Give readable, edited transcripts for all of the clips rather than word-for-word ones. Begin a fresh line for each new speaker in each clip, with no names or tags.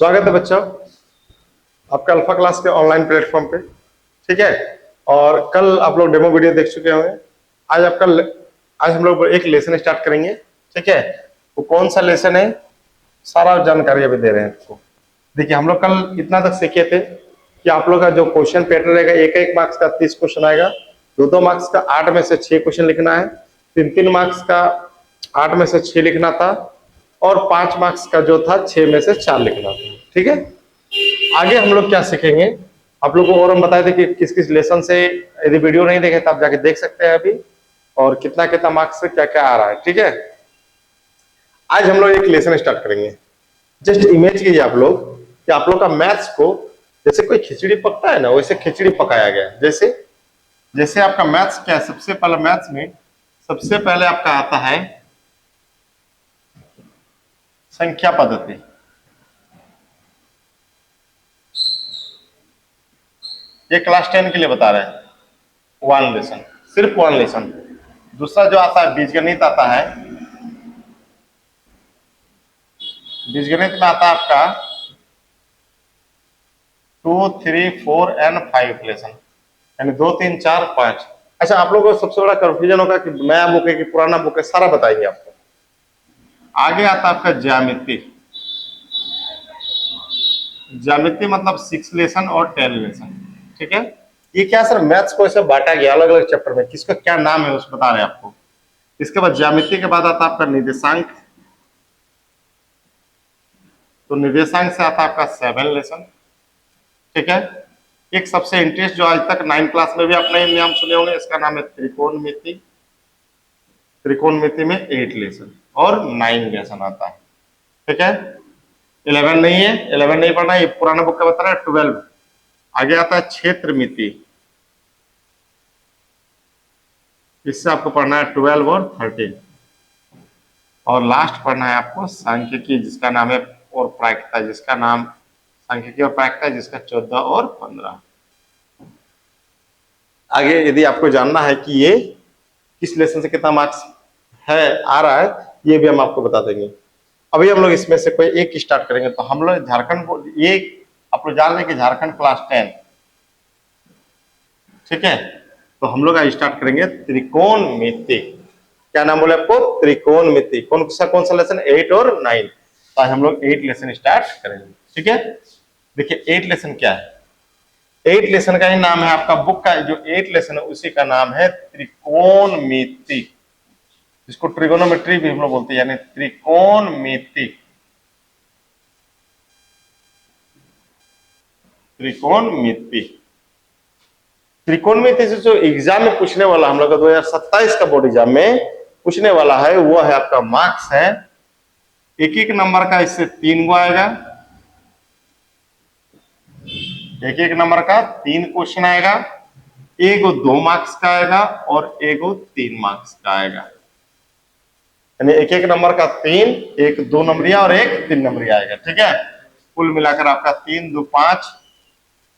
स्वागत है बच्चों आपका अल्फा क्लास के ऑनलाइन प्लेटफॉर्म पे। ठीक है, और कल आप लोग डेमो वीडियो देख चुके होंगे। आज हम लोग एक लेसन स्टार्ट करेंगे। ठीक है, वो कौन सा लेसन है सारा जानकारी अभी दे रहे हैं आपको। देखिए, हम लोग कल इतना तक सीखे थे कि आप लोग का जो क्वेश्चन पैटर्न रहेगा, एक मार्क्स का 30 क्वेश्चन आएगा, दो मार्क्स का 8 में से 6 क्वेश्चन लिखना है, 3 मार्क्स का 8 में से 6 लिखना था, और 5 मार्क्स का जो था 6 में से 4 लिखना था। ठीक है, आगे हम लोग क्या सीखेंगे आप लोगों को, और हम बताए थे कि किस किस लेसन से, यदि वीडियो नहीं देखे तो आप जाके देख सकते हैं अभी, और कितना कितना मार्क्स से क्या क्या आ रहा है। ठीक है, आज हम लोग एक लेसन स्टार्ट करेंगे। जस्ट इमेज कीजिए आप लोग कि आप लोग का मैथ्स को जैसे कोई खिचड़ी पकता है ना, वैसे खिचड़ी पकाया गया है। जैसे जैसे आपका मैथ्स क्या है, सबसे पहले मैथ्स में सबसे पहले आपका आता है संख्या पद्धति। ये क्लास 10 के लिए बता रहे हैं, वन लेसन, सिर्फ वन लेसन। दूसरा जो आता है बीजगणित आता है। बीजगणित में आता है आपका 2, 3, 4 एंड 5 लेसन, यानी 2, 3, 4, 5। अच्छा, आप लोगों को सबसे बड़ा कंफ्यूजन होगा कि नया बुक है कि पुराना बुक है, सारा बताएंगे आपको। आगे आता है आपका ज्यामिति। ज्यामिति मतलब 6 लेसन और 10 लेसन। ठीक है, ये क्या सर, मैथ्स को ऐसे बांटा गया अलग अलग चैप्टर में, किसका क्या नाम है उस बता रहे हैं आपको। इसके बाद ज्यामिति के बाद आता है आपका निर्देशांक। तो निर्देशांक से आता है आपका 7 लेसन। ठीक है, एक सबसे इंटरेस्ट जो आज तक 9 क्लास में भी आपने नाम सुने होंगे, इसका नाम है त्रिकोणमिति। त्रिकोणमिति में 8 लेसन और 9 लेसन आता है। ठीक है, 11 नहीं है, 11 नहीं पढ़ना, ये पुराना बुक का बता रहा है 12। आगे आता है क्षेत्रमिति, इससे आपको पढ़ना है 12 और 13। और लास्ट पढ़ना है आपको सांख्यिकी, जिसका नाम है, और प्रायिकता, जिसका नाम सांख्यिकी और प्रायिकता, जिसका 14 और 15। आगे यदि आपको जानना है कि ये किस लेसन से कितना मार्क्स है आ रहा है, ये भी हम आपको बता देंगे। अभी हम लोग इसमें से कोई एक स्टार्ट करेंगे। तो हम लोग झारखंड, ये आप लोग जान रहे कि झारखंड क्लास 10। ठीक है, तो हम लोग स्टार्ट करेंगे त्रिकोणमिति। क्या नाम बोले आपको, त्रिकोणमिति। कौन सा लेसन, 8 और 9। तो आज हम लोग 8 लेसन स्टार्ट करेंगे। ठीक है, देखिए 8 लेसन क्या है। 8 लेसन का ही नाम है, आपका बुक का जो 8 लेसन है उसी का नाम है त्रिकोणमिति, जिसको ट्रिगोनोमेट्री भी हम लोग बोलते हैं, यानी त्रिकोणमिति। त्रिकोणमिति, त्रिकोणमिति से जो एग्जाम में पूछने वाला, हम लोग का 2027 का बोर्ड एग्जाम में पूछने वाला है, वो है आपका मार्क्स है एक नंबर का, इससे 3 गो आएगा। एक नंबर का 3 क्वेश्चन आएगा। एगो 2 मार्क्स का आएगा और एगो 3 मार्क्स का आएगा, यानी एक नंबर का 3, एक 2 नंबरिया और एक 3 नंबरिया आएगा। ठीक है, कुल मिलाकर आपका 3, 2, 5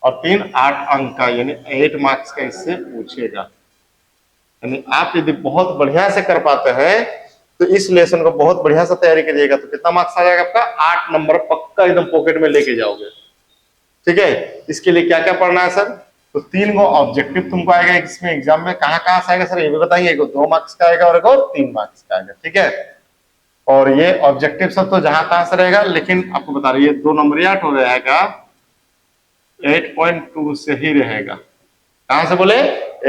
और 3, 8 अंक का, यानी 8 मार्क्स का इससे पूछेगा। यानी आप यदि बहुत बढ़िया से कर पाते हैं तो इस लेसन को बहुत बढ़िया से तैयारी करिएगा, तो कितना मार्क्स आ जाएगा आपका, 8 नंबर पक्का एकदम पॉकेट में लेके जाओगे। ठीक है, इसके लिए क्या क्या पढ़ना है सर, तो 3 गो ऑब्जेक्टिव तुमको आएगा इसमें एग्जाम में। कहाँ से आएगा सर, ये भी बताइए। एगो 2 मार्क्स का आएगा और एगो 3 मार्क्स का आएगा। ठीक है, और ये ऑब्जेक्टिव सब तो जहां तहां से रहेगा, लेकिन आपको बता रही है 2 नंबरिया हो रहेगा 8.2 से ही रहेगा। कहां से बोले,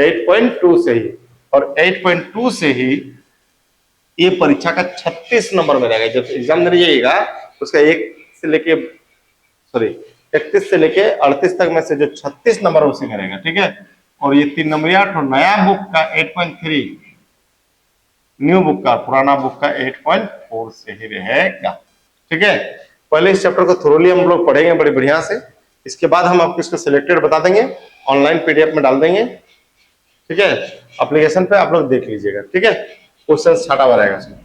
8.2 से ही। और 8.2 से ही ये परीक्षा का 36 नंबर में रहेगा। जब एग्जाम देने जाइएगा उसका 31 से लेके 38 तक में से जो 36 नंबर उसी में रहेगा। ठीक है, और ये 3 नंबरिया नया बुक का 8.3, न्यू बुक का, पुराना बुक का 8.4 से ही रहेगा। ठीक है, पहले इस चैप्टर को थोरोली हम लोग पढ़ेंगे बड़ी बढ़िया से। इसके बाद हम आपको इसको सिलेक्टेड बता देंगे, ऑनलाइन पीडीएफ में डाल देंगे। ठीक है, एप्लीकेशन पे आप लोग देख लीजिएगा। ठीक है, क्वेश्चन छाटा हुआ रहेगा उसमें।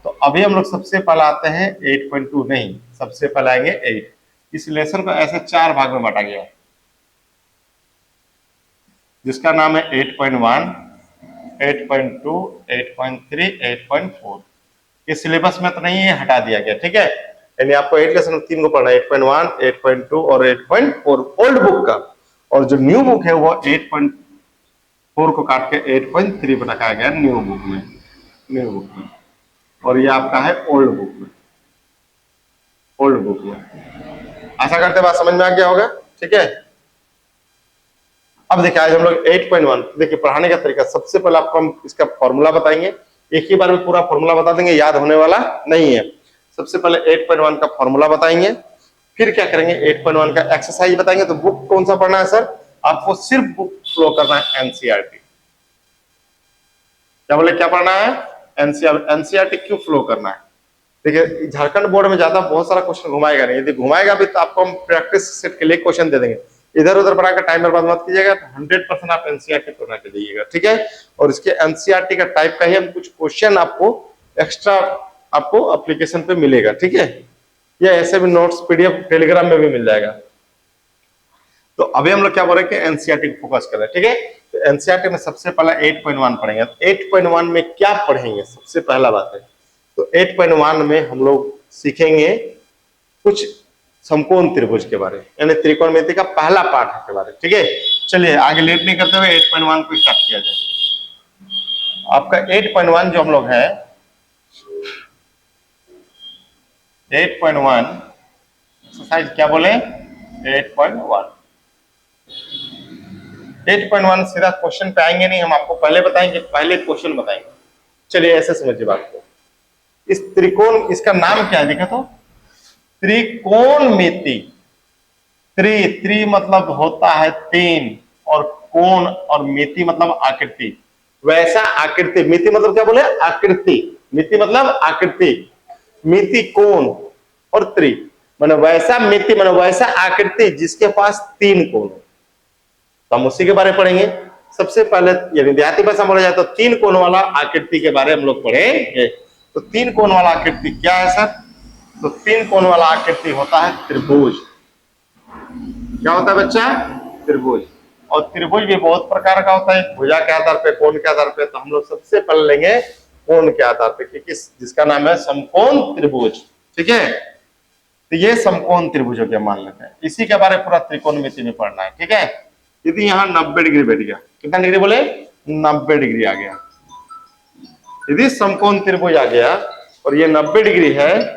तो अभी हम लोग सबसे पहले आते हैं 8.2, नहीं, सबसे पहले आएंगे 8। इस लेसन को ऐसे 4 भाग में बांटा गया है, जिसका नाम है 8.1, 8.2, 8.3, 8.4। ये सिलेबस में तो नहीं है, हटा दिया गया। ठीक है, यानी आपको 8 लेसन 3 को पढ़ना है, 8.1, 8.2 और 8.4 ओल्ड बुक का। और जो न्यू बुक है वो 8.4 को काट के 8.3 पर रखा गया न्यू बुक में, न्यू बुक में। और ये आपका है ओल्ड बुक में, ओल्ड बुक में। आशा करते बात समझ में आ गया होगा, ठीक है। अब देखिए आज हम लोग 8.1 देखिए पढ़ाने का तरीका। सबसे पहले आपको हम इसका फॉर्मूला बताएंगे, एक ही बार में पूरा फॉर्मूला बता देंगे, याद होने वाला नहीं है। सबसे पहले 8.1 का फॉर्मूला बताएंगे, फिर क्या करेंगे 8.1 का एक्सरसाइज बताएंगे। तो बुक कौन सा पढ़ना है सर? आपको सिर्फ बुक फ्लो करना है, एनसीईआरटी। क्या बोले, क्या पढ़ना है? एनसीईआरटी क्यों फ्लो करना है? देखिए झारखंड बोर्ड में ज्यादा बहुत सारा क्वेश्चन घुमाएगा नहीं, यदि घुमाएगा भी तो आपको हम प्रैक्टिस सेट के लिए क्वेश्चन दे देंगे। इधर उधर बनाकर टाइम बर्बाद मत कीजिएगा, 100% आप एनसीईआरटी पढ़ना के जाइएगा, ठीक है। और इसके एनसीईआरटी का टाइप का ही हम कुछ क्वेश्चन आपको एक्स्ट्रा आपको एप्लीकेशन पे मिलेगा, ठीक है। या ऐसे भी नोट्स पीडीएफ टेलीग्राम में भी मिल जाएगा। तो अभी हम लोग क्या बोल रहे हैं कि एनसीईआरटी को फोकस कर रहे हैं, ठीक है। तो एनसीईआरटी में सबसे पहला 8.1 पढ़ेंगे। 8.1 में क्या पढ़ेंगे? सबसे पहला बात है तो 8.1 में हम लोग सीखेंगे कुछ समकोण त्रिभुज के बारे में, यानी त्रिकोणमिति का पहला पाठ के बारे में, ठीक है। चलिए आगे लेट नहीं करते हुए 8.1 को स्टार्ट किया जाए। आपका 8.1 जो हम लोग है 8.1 एक्सरसाइज क्या बोले? 8.1 8.1 सीधा क्वेश्चन पे आएंगे नहीं, हम आपको पहले बताएंगे, पहले क्वेश्चन बताएंगे। चलिए ऐसे समझिए बात को। इस त्रिकोण, इसका नाम क्या है देखा तो, त्रिकोणमिति। त्रि मतलब होता है 3 और कोण और मिति मतलब आकृति। वैसा आकृति, मिति मतलब क्या बोले? आकृति। मिति मतलब आकृति, मिति कोण और त्रि माने वैसा मिति माने वैसा आकृति जिसके पास 3 कोण हो। तो हम उसी के बारे में पढ़ेंगे। सबसे पहले यदि देहाती भाषा बोला जाए तो 3 कोण वाला आकृति के बारे में हम लोग पढ़ेंगे। तो 3 कोण वाला आकृति क्या है सर? तो 3 कोण वाला आकृति होता है त्रिभुज। क्या होता है बच्चा? त्रिभुज। और त्रिभुज भी बहुत प्रकार का होता है, भुजा के आधार पे, कोण के आधार पे। तो हम लोग सबसे पहले लेंगे कोण के आधार पे, क्योंकि जिसका नाम है समकोण त्रिभुज, ठीक है। तो ये समकोण त्रिभुज हो गया मान लेते हैं, इसी के बारे में पूरा त्रिकोणमिति में पढ़ना है, ठीक है। यदि यहाँ 90 डिग्री बैठ गया, कितना डिग्री बोले? 90 डिग्री आ गया। यदि समकोण त्रिभुज आ गया और ये 90 डिग्री है,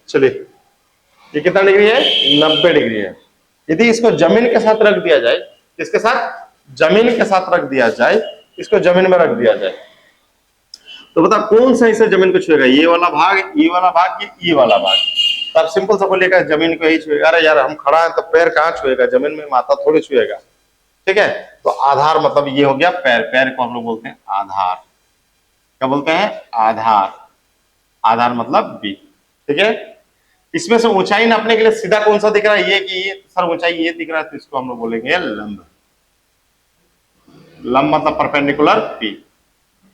चलिए ये कितना डिग्री है? 90 डिग्री है। यदि इसको जमीन के साथ रख दिया जाए, किसके साथ? जमीन के साथ रख दिया जाए, इसको जमीन में रख दिया जाए, तो बता कौन सा इसे जमीन को छुएगा? ये वाला भाग, ये वाला भाग, ये वाला भाग। तो आप सिंपल सा बोलिएगा जमीन को ही छुएगा। अरे यार हम खड़ा है तो पैर कहाँ छुएगा? जमीन में माथा थोड़ी छुएगा, ठीक है। तो आधार मतलब ये हो गया पैर। पैर को हम लोग बोलते हैं आधार। क्या बोलते हैं? आधार। आधार मतलब बी, ठीक है। इसमें से ऊंचाई नापने के लिए सीधा कौन सा दिख रहा है? ये कि ये सर ऊंचाई ये दिख रहा है, तो इसको हम लोग बोलेंगे लंब। लंब मतलब परपेंडिकुलर पी।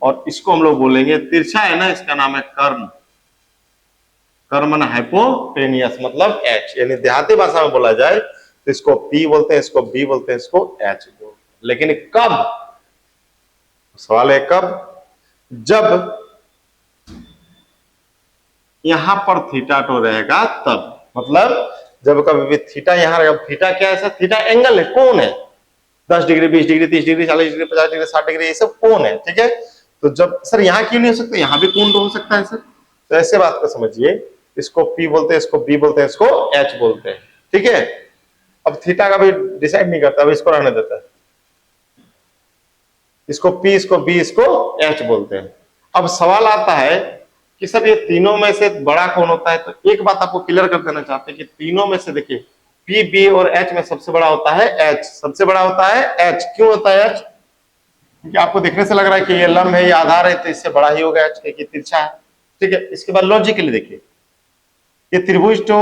और इसको हम लोग बोलेंगे तिरछा है ना, इसका नाम है कर्ण। कर्म ना हाइपोटेनियस मतलब एच, यानी देहाती भाषा में बोला जाए तो इसको पी बोलते हैं, इसको बी बोलते हैं, इसको एच बोलते हैं। लेकिन कब? सवाल है कब? जब यहां पर थीटा टो रहेगा तब। मतलब जब कभी भी थीटा यहां रहेगा। थीटा क्या है सर? थीटा एंगल है, कोण है। 10 degree, 20 degree, 30 degree, 40 degree, 50 degree, 60 degree, ये सब कोण है, ठीक है। तो जब सर यहाँ क्यों नहीं हो सकता? यहाँ भी कोण तो हो सकता है सर। तो ऐसे बात को समझिए, इसको P बोलते हैं, इसको B बोलते हैं, इसको H बोलते हैं, ठीक है। अब थीटा का भी डिसाइड नहीं करता, अब इसको रहने देता है। इसको P, इसको B, इसको H बोलते हैं। अब सवाल आता है कि सर ये तीनों में से बड़ा कौन होता है? तो एक बात आपको क्लियर कर देना चाहते हैं कि तीनों में से देखिए P, B और H में सबसे बड़ा होता है H। सबसे बड़ा होता है H। क्यों होता है H? क्योंकि आपको देखने से लग रहा है कि ये लंब है, ये आधार है, तो इससे बड़ा ही होगा H, क्योंकि तिरछा है, ठीक है। इसके बाद लॉजिकली देखिए, ये त्रिभुज तो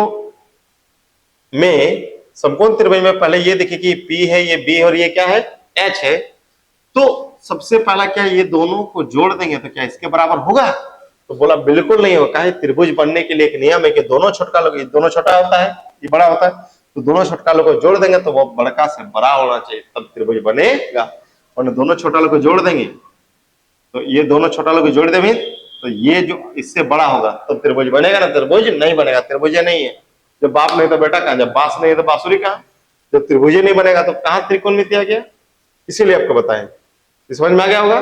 में समकोण त्रिभुज में पहले ये देखिए कि P है, ये B और ये क्या है? H है। तो सबसे पहला क्या ये दोनों को जोड़ देंगे तो क्या इसके बराबर होगा? तो बोला बिल्कुल नहीं होगा। है त्रिभुज बनने के लिए एक नियम है कि दोनों छोटका लोग, दोनों छोटा होता है, ये बड़ा होता है, तो दोनों छोटका लोग को जोड़ देंगे तो वो बड़का से बड़ा होना चाहिए, तब त्रिभुज बनेगा। और दोनों छोटा लोग को जोड़ देंगे तो ये दोनों छोटा लोग को जोड़ देंगे तो ये जो इससे बड़ा होगा तो त्रिभुज बनेगा ना, त्रिभुज नहीं बनेगा, त्रिभुज नहीं है। जब बाप नहीं तो बेटा कहां, जब बांस नहीं है तो बांसुरी कहां, जब त्रिभुज नहीं बनेगा तो कहां त्रिकोणमिति आ गया, इसीलिए आपको बताएं। समझ में आ गया होगा।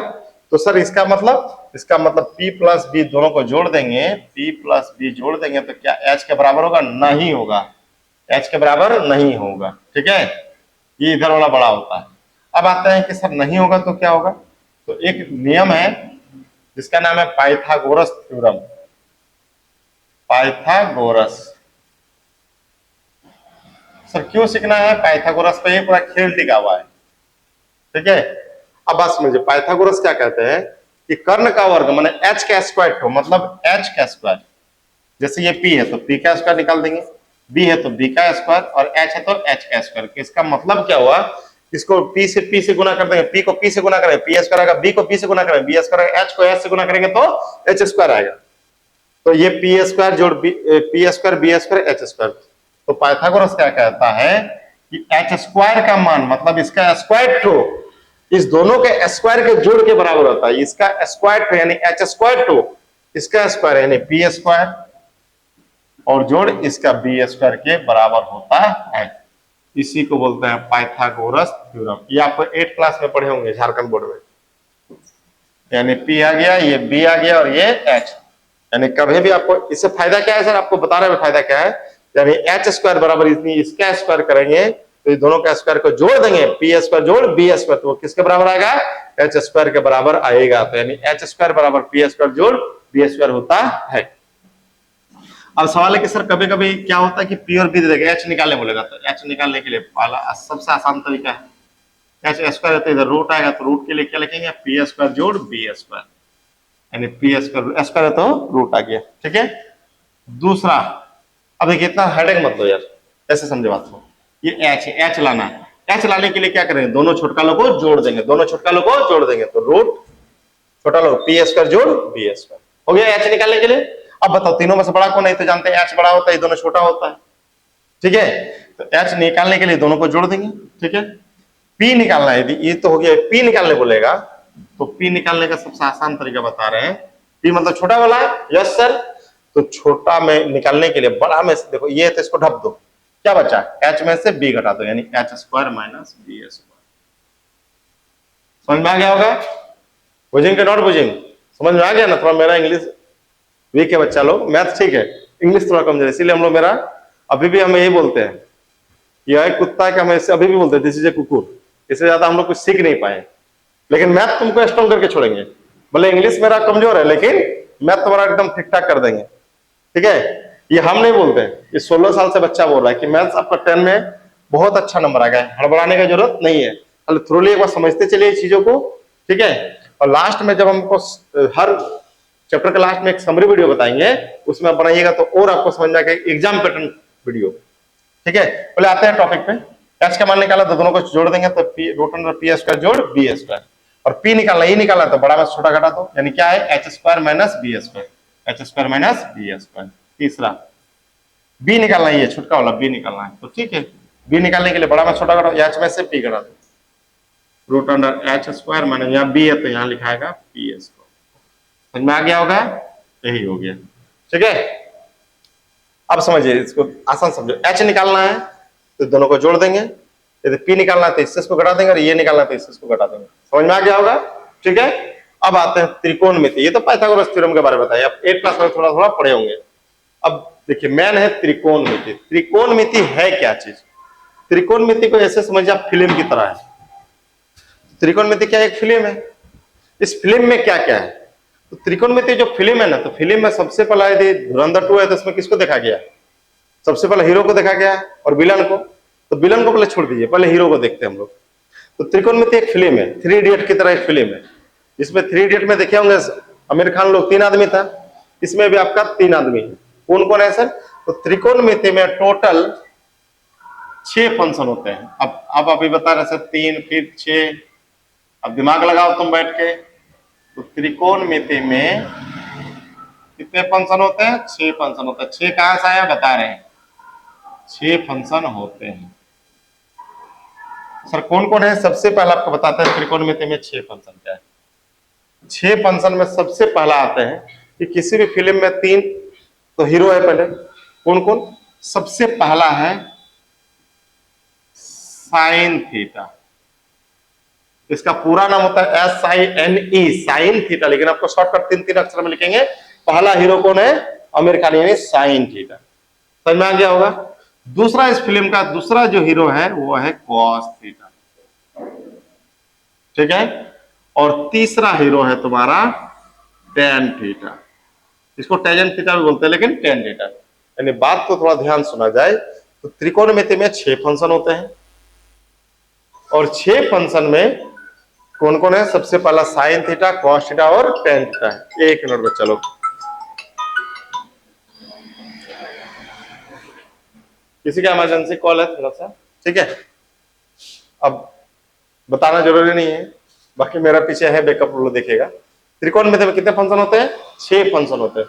तो सर इसका मतलब P प्लस बी दोनों को जोड़ देंगे, P प्लस बी जोड़ देंगे तो क्या H के बराबर होगा, नहीं होगा, H के बराबर नहीं होगा, ठीक है, ये इधर वाला बड़ा होता है। अब आते हैं कि सर नहीं होगा तो क्या होगा, तो एक नियम है जिसका नाम है पाइथागोरस थ्योरम, पाइथागोरस। सर क्यों सीखना है पाइथागोरस पे, ये पूरा खेल टिका हुआ है, ठीक है। अब बात समझिए, पाइथागोरस क्या कहते हैं कि कर्ण का वर्ग माने h का स्क्वायर को, मतलब h का स्क्वायर, जैसे ये p है तो p का स्क्वायर निकाल देंगे, b है तो b का स्क्वायर और h है तो h का स्क्वायर। इसका मतलब क्या हुआ, इसको p से गुना कर देंगे, p को p से गुना करेंगे p स्क्वायर आएगा, b को b से गुना करेंगे b स्क्वायर आएगा, h को h से गुना करेंगे तो h स्क्वायर आएगा। तो ये p स्क्वायर जोड़ p square b square h square. तो पाइथागोरस क्या कहता है कि h स्क्वायर का मान, मतलब इसका स्क्वायर टू इस दोनों के स्क्वायर के जोड़ के बराबर होता है, इसका स्क्वायर टू यानी h स्क्वायर टू इसका स्क्वायर यानी p स्क्वायर और जोड़ इसका b स्क्वायर के बराबर होता है। इसी को बोलते हैं पाइथागोरस थ्योरम। ये आपको 8 क्लास में पढ़े होंगे झारखंड बोर्ड में। यानी p आ गया, ये b आ गया और ये h, यानी कभी भी आपको इससे फायदा क्या है सर, आपको बता रहे हैं फायदा क्या है, यानी h स्क्वायर बराबर इतनी इसका स्क्वायर करेंगे तो ये दोनों का स्क्वायर को जोड़ देंगे, p स्क्वायर जोड़ b स्क्वायर, तो वो किसके बराबर आएगा, h स्क्वायर के बराबर आएगा। तो यानी h स्क्वायर बराबर p स्क्वायर जोड़ b स्क्वायर होता है। अब सवाल है कि सर कभी कभी क्या होता है कि p और b दे देगा, h निकालने बोलेगा, तो h निकालने के लिए पहला सबसे आसान तरीका है h स्क्वायर है तो इधर रूट आएगा, तो रूट के लिए क्या लिखेंगे, p स्क्वायर जोड़ b स्क्वायर, यानी p स्क्वायर स्क्वायर है तो रूट आ गया, ठीक है। दूसरा, अब देखिए इतना हेडेक मत लो यार, ऐसे समझे बात को, ये h है, h लाना है, h लाने के लिए क्या करेंगे, दोनों छोटकालों को जोड़ देंगे, दोनों छोटकालों को जोड़ देंगे तो रूट छोटा लो p स्क्वायर जोड़ b स्क्वायर हो गया h निकालने के लिए। अब बताओ तीनों में से बड़ा कौन है, तो जानते हैं h बड़ा होता है, दोनों छोटा होता है, ठीक है। तो h निकालने के लिए दोनों को जोड़ देंगे, ठीक है। p निकालना है, यदि ये तो हो गया, p निकालने बोलेगा तो p निकालने का सबसे आसान तरीका बता रहे हैं, p मतलब छोटा वाला है, यस सर। तो छोटा में निकालने के लिए बड़ा में से देखो ये, तो इसको ढप दो, क्या बचा, h में से b घटा दो, यानी h square minus b square. समझ में आ गया होगा, बुझेंगे कि नॉट बुझेंगे, समझ में आ गया ना। थोड़ा मेरा इंग्लिश वीक है बच्चा लोग, मैथ ठीक है, इंग्लिश थोड़ा कमजोर है, इसीलिए हम लोग मेरा अभी भी हम यही बोलते हैं, यह एक कुत्ता है कि हम ऐसे अभी भी बोलते हैं दिस इज ए कुकुर, इससे ज्यादा हम लोग कुछ सीख नहीं पाए। लेकिन मैथ तुमको स्ट्रॉन्ग करके छोड़ेंगे, भले इंग्लिश मेरा कमजोर है लेकिन मैथ तुम्हारा एकदम ठीक ठाक कर देंगे, ठीक है। ये हम नहीं बोलते हैं, ये 16 साल से बच्चा बोल रहा है कि मैथ्स आपका 10 में बहुत अच्छा नंबर आ गया है, हड़बड़ाने की जरूरत नहीं है, खाली थ्रोली एक बार समझते चलिए चीजों को, ठीक है। और लास्ट में जब हमको हर चैप्टर के लास्ट में एक समरी वीडियो बताएंगे, उसमें आप बनाइएगा तो और आपको समझ में आएगा, एग्जाम पैटर्न वीडियो, ठीक है। पहले आते हैं टॉपिक पे, h का मान निकाला तो दोनों को जोड़ देंगे, तो रूट अंडर p स्क्वायर जोड़ b स्क्वायर, और p निकालना, ये निकाला तो बड़ा में छोटा घटा दो, यानी क्या है h square minus b square, h square minus b square. तीसरा b निकालना, ये छोटा वाला b निकालना है, तो ठीक है, b निकालने के लिए बड़ा में छोटा घटाओ, h में से p घटा दो, root under h square minus, यहाँ b है तो यहाँ लिखाएगा p स्क्वायर। समझ में आ गया होगा, यही हो गया, ठीक है। अब समझिए इसको आसान समझो, h निकालना है तो दोनों को जोड़ देंगे, यदि p निकालना है तो इससे घटा देंगे, और ये निकालना है तो इससे घटा देंगे। समझ में आ गया होगा, ठीक है। अब आते हैं त्रिकोणमिति, ये तो पाइथागोरस थ्योरम के बारे में बताइए, आप 8 क्लास में थोड़ा थोड़ा पढ़े होंगे। अब देखिए मेन है त्रिकोणमिति। त्रिकोणमिति है क्या चीज, त्रिकोणमिति को ऐसे समझिए आप फिल्म की तरह है। त्रिकोणमिति क्या एक फिल्म है, इस फिल्म में क्या क्या है, तो त्रिकोणमिति जो फिल्म है ना, तो फिल्म में सबसे पहला यदि धुरंधर 2 है तो इसमें किसको देखा गया, सबसे पहले हीरो को देखा गया और विलन को, तो विलन को पहले छोड़ दीजिए, पहले हीरो को देखते हैं हम लोग। तो त्रिकोणमिति एक फिल्म है, 3 इडियट की तरह एक फिल्म है, इसमें 3 इडियट में देखे होंगे आमिर खान लोग 3 आदमी था, इसमें भी आपका 3 आदमी है, कौन कौन है सर, तो त्रिकोणमिति में टोटल 6 फंक्शन होते हैं। अब अभी बता रहे सर 3 फिर 6, अब दिमाग लगाओ तुम बैठ के, तो त्रिकोणमिति में कितने फंक्शन होते हैं, 6 फंक्शन होते हैं। 6 कहां से आया बता रहे हैं, 6 फंक्शन होते हैं। सर कौन कौन है, सबसे पहला आपको बताते हैं त्रिकोणमिति में 6 फंक्शन क्या है। 6 फंक्शन में सबसे पहला आते हैं कि किसी भी फिल्म में तीन तो हीरो है पहले, कौन कौन? सबसे पहला है साइन थीटा, इसका पूरा नाम होता है SINE, साइन थीटा, लेकिन आपको शॉर्टकट तीन तीन अक्षर में लिखेंगे। पहला हीरो कौन है? आमिर खान, यानी साइन थीटा। समझ में आ गया होगा। दूसरा इस फिल्म का दूसरा जो हीरो है वो है कॉस थीटा, ठीक है। और तीसरा हीरो है तुम्हारा टेन थीटा, इसको टेंजेंट थीटा भी बोलते हैं लेकिन टेन थीटा। यानी बात को थोड़ा ध्यान सुना जाए तो त्रिकोणमिति में 6 फंक्शन होते हैं, और 6 फंक्शन में कौन कौन है? सबसे पहला साइन थीटा, कॉस थीटा और टेन थीटा है। एक मिनट बच्चा लोग, किसी का इमरजेंसी कॉल है थोड़ा सा, ठीक है। अब बताना जरूरी नहीं है, बाकी मेरा पीछे है बैकअप, लोग देखेगा। त्रिकोणमिति में कितने फंक्शन होते हैं? 6 फंक्शन होते हैं।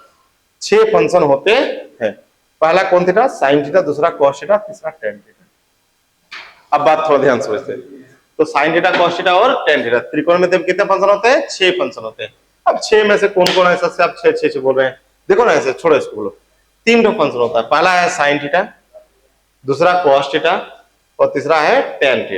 6 फंक्शन होते हैं। पहला कौन थीटा? साइन थीटा, दूसरा कॉस थीटा, तीसरा टेन थीटा। अब बात थोड़ा ध्यान समझते हैं। तो साइन थीटा, कॉस थीटा और टेन थीटा, त्रिकोणमिति में कितने फंक्शन होते हैं? 6 फंक्शन होते हैं। अब 6 में से कौन कौन है? सबसे आप 6 बोल रहे हैं, देखो ना ऐसे, छोड़ो इसको, बोलो। 3 फंक्शन होता है, पहला है साइन थीटा, दूसरा कॉस थीटा और तीसरा है टेन थीटा।